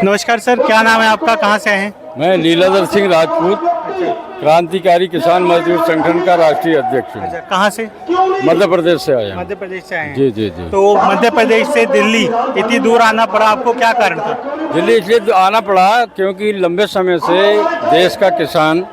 नमस्कार सर, क्या नाम है आपका, कहाँ से आए हैं? मैं लीलाधर सिंह राजपूत, क्रांतिकारी किसान मजदूर संगठन का राष्ट्रीय अध्यक्ष हूँ। कहाँ से? मध्य प्रदेश से आया हूँ। मध्य प्रदेश से आए हैं। जी जी जी। तो मध्य प्रदेश से दिल्ली इतनी दूर आना पड़ा आपको, क्या कारण था? दिल्ली इसलिए आना पड़ा क्योंकि लंबे समय से देश का किसान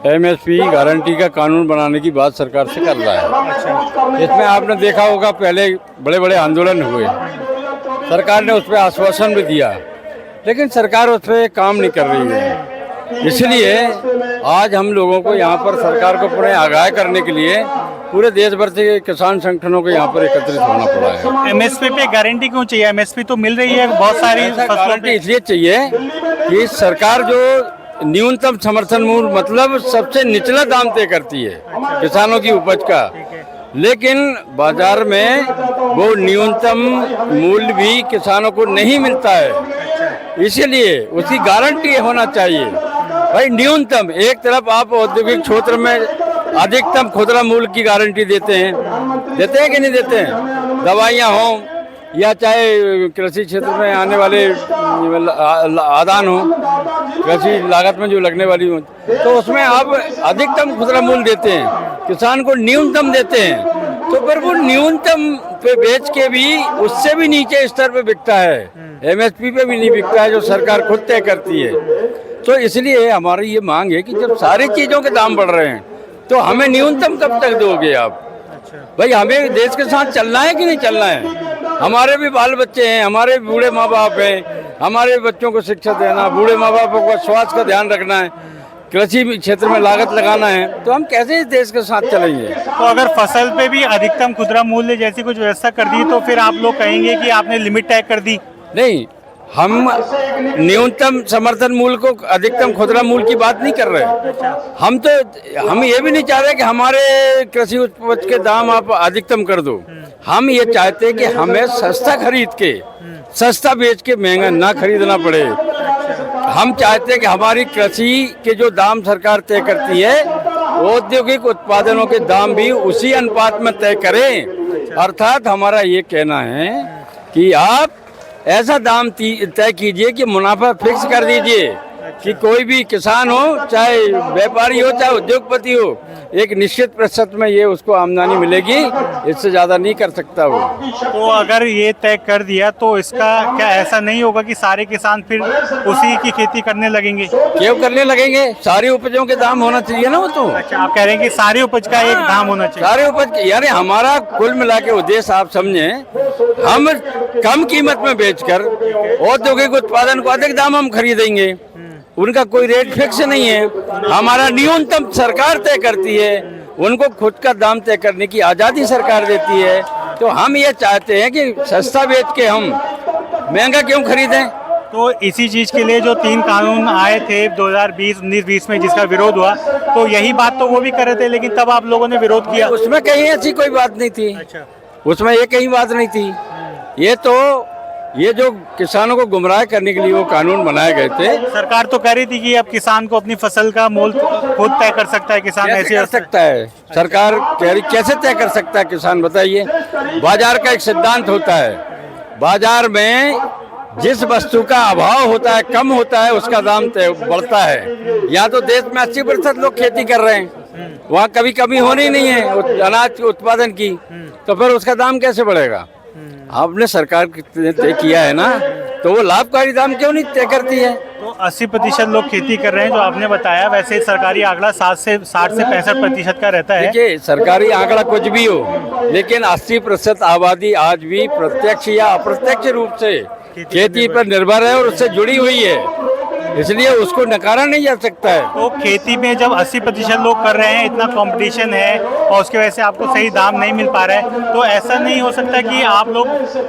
एमएसपी गारंटी का कानून बनाने की बात सरकार से कर रहा है। इसमें आपने देखा होगा पहले बड़े बड़े आंदोलन हुए, सरकार ने उस पर आश्वासन भी दिया, लेकिन सरकार उस पर काम नहीं कर रही है। इसलिए आज हम लोगों को यहाँ पर सरकार को पुनः आगाह करने के लिए पूरे देश भर से किसान संगठनों को यहाँ पर एकत्रित होना पड़ा है। एमएसपी पे गारंटी क्यों चाहिए? एमएसपी तो मिल रही है बहुत सारी फसलों पे। इसलिए चाहिए कि सरकार जो न्यूनतम समर्थन मूल्य मतलब सबसे निचला दाम तय करती है किसानों की उपज का, लेकिन बाजार में वो न्यूनतम मूल्य भी किसानों को नहीं मिलता है। इसीलिए उसकी गारंटी होना चाहिए भाई। न्यूनतम एक तरफ आप औद्योगिक क्षेत्र में अधिकतम खुदरा मूल्य की गारंटी देते हैं कि नहीं देते हैं? दवाइयाँ हों या चाहे कृषि क्षेत्र में आने वाले आदान हो, कृषि लागत में जो लगने वाली हो, तो उसमें आप अधिकतम खुदरा मूल्य देते हैं, किसान को न्यूनतम देते हैं। तो फिर वो न्यूनतम पे बेच के भी उससे भी नीचे स्तर पे बिकता है, एमएसपी पे भी नहीं बिकता है, जो सरकार खुद तय करती है। तो इसलिए हमारी ये मांग है कि जब सारी चीज़ों के दाम बढ़ रहे हैं तो हमें न्यूनतम कब तक दोगे आप? भाई हमें देश के साथ चलना है कि नहीं चलना है? हमारे भी बाल बच्चे हैं, हमारे बूढ़े माँ बाप हैं, हमारे बच्चों को शिक्षा देना, बूढ़े माँ बापों का स्वास्थ्य का ध्यान रखना है, कृषि क्षेत्र में लागत लगाना है, तो हम कैसे इस देश के साथ चलेंगे? तो अगर फसल पे भी अधिकतम खुदरा मूल्य जैसी कुछ व्यवस्था कर दी तो फिर आप लोग कहेंगे कि आपने लिमिट तय कर दी? नहीं, हम न्यूनतम समर्थन मूल्य को अधिकतम खुदरा मूल्य की बात नहीं कर रहे। हम ये भी नहीं चाह रहे कि हमारे कृषि उपज के दाम आप अधिकतम कर दो। हम ये चाहते हैं कि हमें सस्ता खरीद के सस्ता बेच के महंगा ना खरीदना पड़े। हम चाहते हैं कि हमारी कृषि के जो दाम सरकार तय करती है, औद्योगिक उत्पादनों के दाम भी उसी अनुपात में तय करें। अर्थात हमारा ये कहना है कि आप ऐसा दाम तय कीजिए कि मुनाफा फिक्स कर दीजिए कि कोई भी किसान हो, चाहे व्यापारी हो, चाहे उद्योगपति हो, एक निश्चित प्रतिशत में ये उसको आमदनी मिलेगी, इससे ज़्यादा नहीं कर सकता वो। तो अगर ये तय कर दिया तो इसका क्या ऐसा नहीं होगा कि सारे किसान फिर उसी की खेती करने लगेंगे? क्यों करने लगेंगे? सारी उपजों के दाम होना चाहिए ना वो तो। अच्छा, आप कह रहे हैं कि सारी उपज का एक दाम होना चाहिए? सारे उपज यानी हमारा कुल मिला के उद्देश्य आप समझें, हम कम कीमत में बेचकर औद्योगिक उत्पादन को अधिक दाम हम खरीदेंगे। उनका कोई रेट फिक्स नहीं है, हमारा न्यूनतम सरकार तय करती है, उनको खुद का दाम तय करने की आज़ादी सरकार देती है। तो हम ये चाहते हैं कि सस्ता बेच के हम महंगा क्यों खरीदें? तो इसी चीज़ के लिए जो 3 कानून आए थे 2019-20 में जिसका विरोध हुआ, तो यही बात तो वो भी कर रहे थे, लेकिन तब आप लोगों ने विरोध किया। उसमें कहीं ऐसी कोई बात नहीं थी। अच्छा, उसमें ये कहीं बात नहीं थी। ये जो किसानों को गुमराह करने के लिए वो कानून बनाए गए थे। सरकार तो कह रही थी कि अब किसान को अपनी फसल का मोल खुद तय कर सकता है। किसान ऐसे कर सकता है? सरकार कह रही कैसे तय कर सकता है किसान, बताइए? बाजार का एक सिद्धांत होता है, बाजार में जिस वस्तु का अभाव होता है, कम होता है, उसका दाम बढ़ता है। यहाँ तो देश में 80% लोग खेती कर रहे हैं, वहाँ कभी कमी होनी नहीं है अनाज उत्पादन की, तो फिर उसका दाम कैसे बढ़ेगा? आपने सरकार ने तय किया है ना, तो वो लाभकारी दाम क्यों नहीं तय करती है? तो 80% लोग खेती कर रहे हैं जो आपने बताया, वैसे सरकारी आंकड़ा 60 से 65% का रहता है। देखिए, सरकारी आंकड़ा कुछ भी हो, लेकिन 80% आबादी आज भी प्रत्यक्ष या अप्रत्यक्ष रूप से खेती पर निर्भर है और उससे जुड़ी हुई है, इसलिए उसको नकारा नहीं जा सकता है। तो खेती में जब 80% लोग कर रहे हैं, इतना कंपटीशन है और उसकी वजह से आपको सही दाम नहीं मिल पा रहा है, तो ऐसा नहीं हो सकता कि आप लोग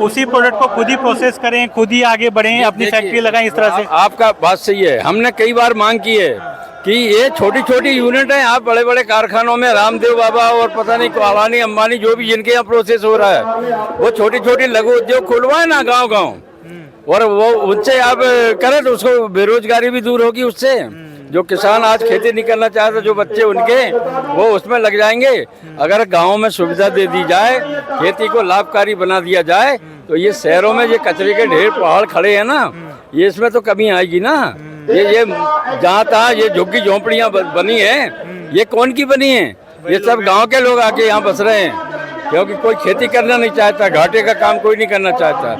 उसी प्रोडक्ट को खुद ही प्रोसेस करें, खुद ही आगे बढ़ें, अपनी फैक्ट्री लगाएं इस तरह से? आपका बात सही है, हमने कई बार मांग की है कि ये छोटी छोटी यूनिट है, आप बड़े बड़े कारखानों में रामदेव बाबा और पता नहीं अडानी अंबानी जो भी जिनके यहाँ प्रोसेस हो रहा है, वो छोटी छोटी लघु उद्योग खुलवाए ना गाँव, और वो उनसे आप करें तो उसको बेरोजगारी भी दूर होगी उससे। जो किसान आज खेती नहीं करना चाहते, जो बच्चे उनके वो उसमें लग जाएंगे। अगर गाँव में सुविधा दे दी जाए, खेती को लाभकारी बना दिया जाए, तो ये शहरों में ये कचरे के ढेर पहाड़ खड़े हैं ना, ये इसमें तो कमी आएगी ना। ये जहाँ तहाँ ये झुग्गी झोंपड़ियाँ बनी हैं, ये कौन की बनी है? ये सब गांव के लोग आके यहाँ बस रहे हैं, क्योंकि कोई खेती करना नहीं चाहता, घाटे का काम कोई नहीं करना चाहता।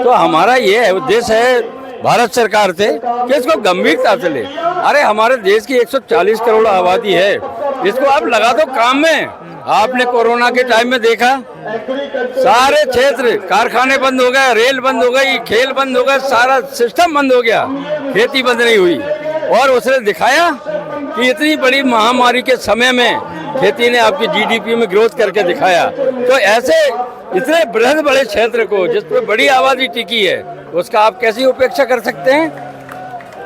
तो हमारा ये उद्देश्य है भारत सरकार से कि इसको गंभीरता से ले। अरे हमारे देश की 140 करोड़ आबादी है, इसको आप लगा दो काम में। आपने कोरोना के टाइम में देखा, सारे क्षेत्र, कारखाने बंद हो गए, रेल बंद हो गई, खेल बंद हो गए, सारा सिस्टम बंद हो गया, खेती बंद नहीं हुई। और उसने दिखाया कि इतनी बड़ी महामारी के समय में खेती ने आपकी जीडीपी में ग्रोथ करके दिखाया। तो ऐसे इतने बृहद बड़े क्षेत्र को, जिस पर बड़ी आबादी टिकी है, उसका आप कैसी उपेक्षा कर सकते हैं?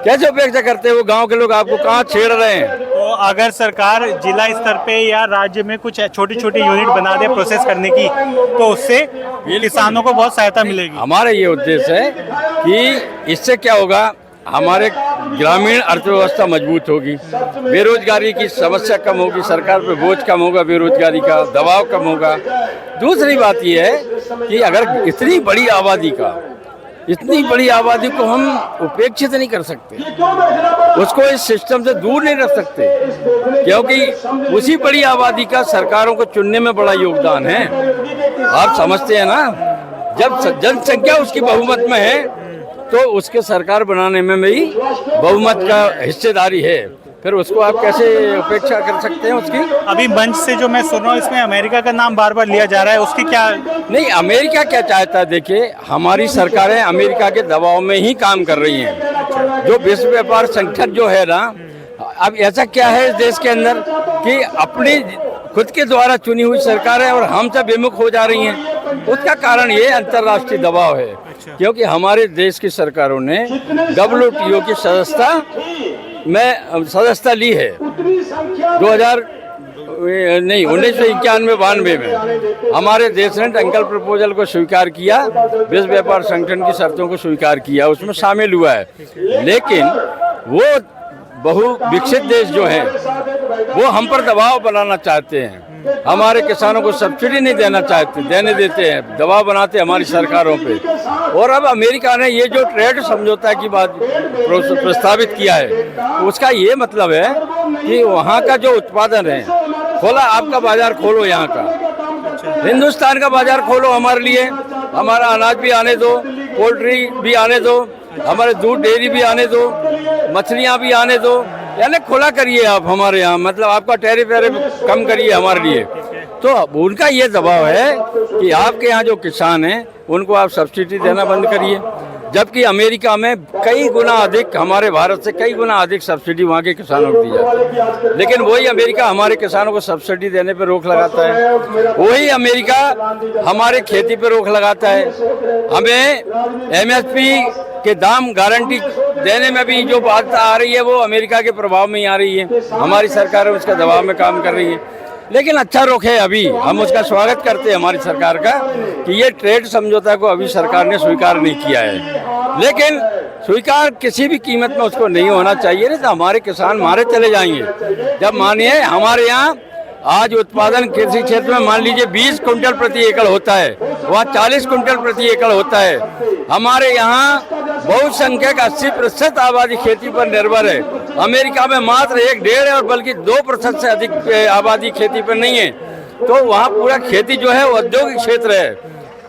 कैसे उपेक्षा करते हैं? वो गांव के लोग आपको कहाँ छेड़ रहे हैं? तो अगर सरकार जिला स्तर पे या राज्य में कुछ छोटी छोटी यूनिट बना दे प्रोसेस करने की, तो उससे किसानों को बहुत सहायता मिलेगी। हमारा ये उद्देश्य है कि इससे क्या होगा, हमारे ग्रामीण अर्थव्यवस्था मजबूत होगी, बेरोजगारी की समस्या कम होगी, सरकार पे बोझ कम होगा, बेरोजगारी का दबाव कम होगा। दूसरी बात ये है कि अगर इतनी बड़ी आबादी को हम उपेक्षित नहीं कर सकते, उसको इस सिस्टम से दूर नहीं रख सकते, क्योंकि उसी बड़ी आबादी का सरकारों को चुनने में बड़ा योगदान है। आप समझते हैं ना, जब जनसंख्या उसकी बहुमत में है तो उसके सरकार बनाने में भी बहुमत का हिस्सेदारी है, फिर उसको आप कैसे उपेक्षा कर सकते हैं उसकी? अभी मंच से जो मैं सुन रहा हूँ, इसमें अमेरिका का नाम बार बार लिया जा रहा है, उसकी क्या? नहीं, अमेरिका क्या चाहता है? देखिए, हमारी सरकारें अमेरिका के दबाव में ही काम कर रही हैं। जो विश्व व्यापार संगठन जो है ना, अब ऐसा क्या है इस देश के अंदर कि अपनी खुद के द्वारा चुनी हुई सरकारें और हमसे विमुख हो जा रही हैं। उसका कारण ये अंतर्राष्ट्रीय दबाव है, क्योंकि हमारे देश की सरकारों ने WTO की सदस्यता ली है 1991-92 में। हमारे देश ने टंकल प्रपोजल को स्वीकार किया, विश्व व्यापार संगठन की शर्तों को स्वीकार किया, उसमें शामिल हुआ है। लेकिन वो बहु विकसित देश जो हैं, वो हम पर दबाव बनाना चाहते हैं, हमारे किसानों को सब्सिडी नहीं देने देते हैं, दबाव बनाते हमारी सरकारों पे। और अब अमेरिका ने ये जो ट्रेड समझौता की बात प्रस्तावित किया है, उसका ये मतलब है कि वहाँ का जो उत्पादन है, खोला आपका बाजार खोलो, यहाँ का हिंदुस्तान का बाजार खोलो हमारे लिए, हमारा अनाज भी आने दो, पोल्ट्री भी आने दो, हमारे दूध डेयरी भी आने दो, मछलियाँ भी आने दो, यानी खुला करिए आप हमारे यहाँ, मतलब आपका टैरिफ कम करिए हमारे लिए। तो उनका ये दबाव है कि आपके यहाँ जो किसान हैं उनको आप सब्सिडी देना बंद करिए, जबकि अमेरिका में कई गुना अधिक, हमारे भारत से कई गुना अधिक सब्सिडी वहाँ के किसानों को दी जाती है। लेकिन वही अमेरिका हमारे किसानों को सब्सिडी देने पर रोक लगाता है, वही अमेरिका हमारे खेती पर रोक लगाता है। हमें MSP के दाम गारंटी देने में भी जो बात आ रही है, वो अमेरिका के प्रभाव में ही आ रही है। हमारी सरकार उसके दबाव में काम कर रही है। लेकिन अच्छा रुख है, अभी हम उसका स्वागत करते हैं हमारी सरकार का, कि ये ट्रेड समझौता को अभी सरकार ने स्वीकार नहीं किया है। लेकिन स्वीकार किसी भी कीमत में उसको नहीं होना चाहिए, नहीं तो हमारे किसान मारे चले जाएंगे। जब मानिए हमारे यहाँ आज उत्पादन कृषि क्षेत्र में मान लीजिए 20 कुंटल प्रति एकड़ होता है, वहाँ 40 कुंटल प्रति एकड़ होता है। हमारे यहाँ बहुसंख्यक 80% आबादी खेती पर निर्भर है। अमेरिका में मात्र 1-1.5 और बल्कि 2% से अधिक आबादी खेती पर नहीं है। तो वहाँ पूरा खेती जो है वो औद्योगिक क्षेत्र है।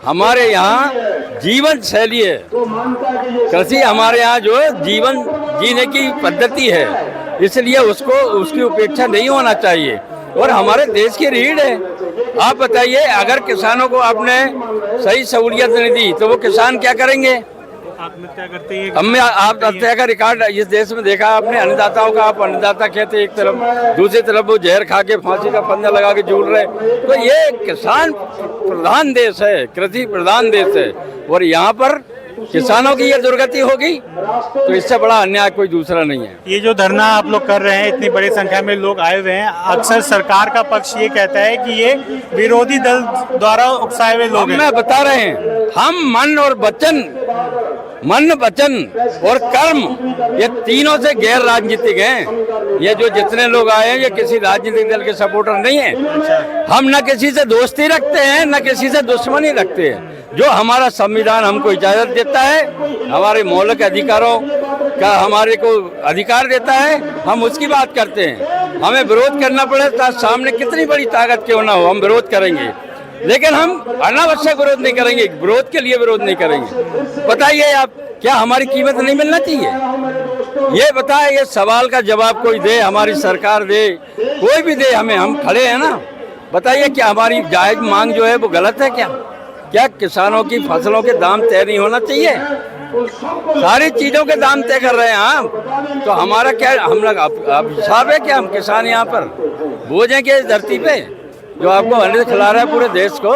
हमारे यहाँ जीवन शैली है, कृषि हमारे यहाँ जो है जीवन जीने की पद्धति है, इसलिए उसकी उपेक्षा नहीं होना चाहिए और हमारे देश की रीढ़ है। आप बताइए, अगर किसानों को आपने सही सहूलियत नहीं दी तो वो किसान क्या करेंगे? आत्महत्या करते हैं। हमने आत्महत्या का रिकॉर्ड इस देश में देखा आपने। अन्नदाताओं का, आप अन्नदाता कहते एक तरफ, दूसरी तरफ वो जहर खा के फांसी का फंदा लगा के झूल रहे। तो ये किसान प्रधान देश है, कृषि प्रधान देश है, और यहाँ पर किसानों की ये दुर्गति होगी तो इससे बड़ा अन्याय कोई दूसरा नहीं है। ये जो धरना आप लोग कर रहे हैं, इतनी बड़ी संख्या में लोग आए हुए हैं, अक्सर सरकार का पक्ष ये कहता है कि ये विरोधी दल द्वारा उकसाए हुए लोग हैं। मैं बता रहे हैं, हम मन और वचन मन, वचन और कर्म, ये तीनों से गैर राजनीतिक हैं। ये जो जितने लोग आए हैं ये किसी राजनीतिक दल के सपोर्टर नहीं है। हम न किसी से दोस्ती रखते हैं न किसी से दुश्मनी रखते हैं। जो हमारा संविधान हमको इजाजत देता है, हमारे मौलिक अधिकारों का हमारे को अधिकार देता है, हम उसकी बात करते हैं। हमें विरोध करना पड़े तो सामने कितनी बड़ी ताकत क्यों ना हो, हम विरोध करेंगे, लेकिन हम अनावश्यक विरोध नहीं करेंगे, विरोध के लिए विरोध नहीं करेंगे। बताइए आप, क्या हमारी कीमत नहीं मिलना चाहिए? ये बताए, ये सवाल का जवाब कोई दे, हमारी सरकार दे, कोई भी दे हमें, हम खड़े हैं ना। बताइए, क्या हमारी जायज मांग जो है वो गलत है? क्या किसानों की फसलों के दाम तय नहीं होना चाहिए? सारी चीजों के दाम तय कर रहे हैं आप, तो हमारा क्या, हम लोग अब हिसाब है क्या? हम किसान यहाँ पर बोझ हैं क्या इस धरती पे, जो आपको अन्न खिला रहा है पूरे देश को?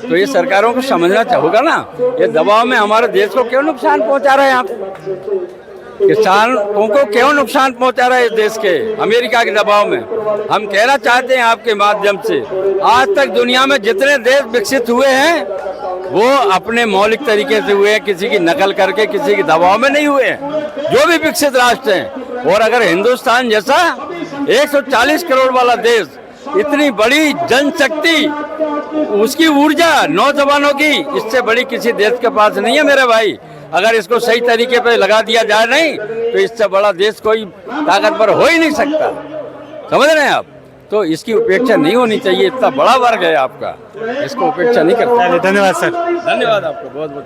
तो ये सरकारों को समझना होगा ना, ये दबाव में हमारे देश को क्यों नुकसान पहुंचा रहे हैं आप? किसानों को क्यों नुकसान पहुंचा रहे हैं इस देश के, अमेरिका के दबाव में? हम कहना चाहते हैं आपके माध्यम से, आज तक दुनिया में जितने देश विकसित हुए हैं वो अपने मौलिक तरीके से हुए हैं, किसी की नकल करके, किसी के दबाव में नहीं हुए हैं, जो भी विकसित राष्ट्र हैं। और अगर हिंदुस्तान जैसा 140 करोड़ वाला देश, इतनी बड़ी जनशक्ति, उसकी ऊर्जा नौजवानों की, इससे बड़ी किसी देश के पास नहीं है मेरे भाई। अगर इसको सही तरीके पे लगा दिया जाए नहीं, तो इससे बड़ा देश कोई ताकतवर हो ही नहीं सकता। समझ रहे हैं आप? तो इसकी उपेक्षा नहीं होनी चाहिए। इतना बड़ा वर्ग है आपका, इसको उपेक्षा नहीं करता। धन्यवाद सर। धन्यवाद आपको बहुत बहुत।